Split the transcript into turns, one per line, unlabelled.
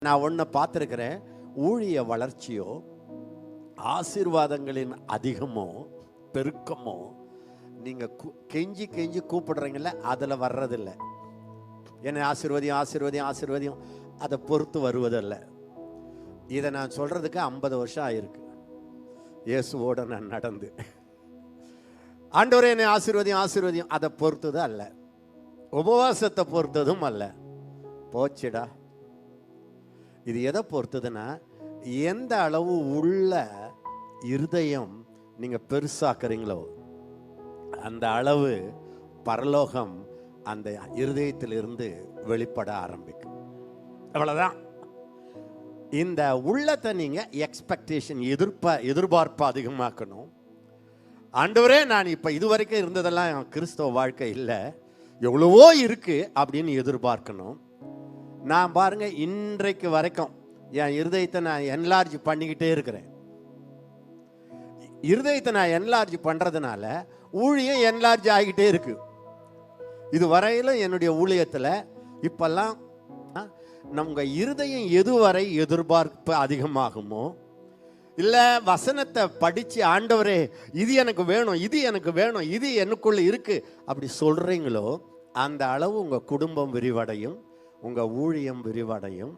நான் ஒன்று பார்த்துருக்கிறேன். ஊழிய வளர்ச்சியோ ஆசீர்வாதங்களின் அதிகமோ பெருக்கமோ நீங்கள் கெஞ்சி கெஞ்சி கூப்பிடுறீங்கள, அதில் வர்றதில்லை. என்னை ஆசீர்வதியும் ஆசீர்வதியும் ஆசீர்வதியும் அதை பொறுத்து வருவதில்லை. இதை நான் சொல்கிறதுக்கு 50 வருஷம் ஆயிருக்கு. இயேசுவோட நான் நடந்து, ஆண்டவரே என்னை ஆசீர்வதியும் ஆசீர்வதியும் அதை பொறுத்ததும் அல்ல, உபவாசத்தை பொறுத்ததும் அல்ல. போச்சுடா. இது எதை பொறுத்ததுன்னா, எந்த அளவு உள்ள இருதயம் நீங்கள் பெருசாக்குறீங்களோ அந்த அளவு பரலோகம் அந்த இருதயத்திலிருந்து வெளிப்பட ஆரம்பிக்கும். அவ்வளோதான். இந்த உள்ளத்தை நீங்கள் எக்ஸ்பெக்டேஷன் எதிர்பார்ப்பு அதிகமாக்கணும். ஆண்டவரே, நான் இப்போ இதுவரைக்கும் இருந்ததெல்லாம் கிறிஸ்தவ வாழ்க்கை இல்லை, எவ்வளவோ இருக்கு அப்படின்னு எதிர்பார்க்கணும். நான் பாருங்க, இன்றைக்கு வரைக்கும் என் இருதயத்தை நான் என்லார்ஜ் பண்ணிக்கிட்டே இருக்கிறேன். இருதயத்தை நான் என்லார்ஜ் பண்றதுனால ஊழியம் என்லார்ஜ் ஆகிட்டே இருக்கு. இது வரையிலும் என்னுடைய ஊழியத்தில் இப்பெல்லாம் நம்ம இருதயம் எதுவரை எதிர்பார்ப்பு அதிகமாகுமோ, இல்லை வசனத்தை படித்து ஆண்டவரே இது எனக்கு வேணும், இது எனக்கு வேணும், இது எனக்குள்ள இருக்கு அப்படி சொல்றீங்களோ, அந்த அளவு உங்கள் குடும்பம் விரிவடையும், உங்கள் ஊழியம் விரிவடையும்.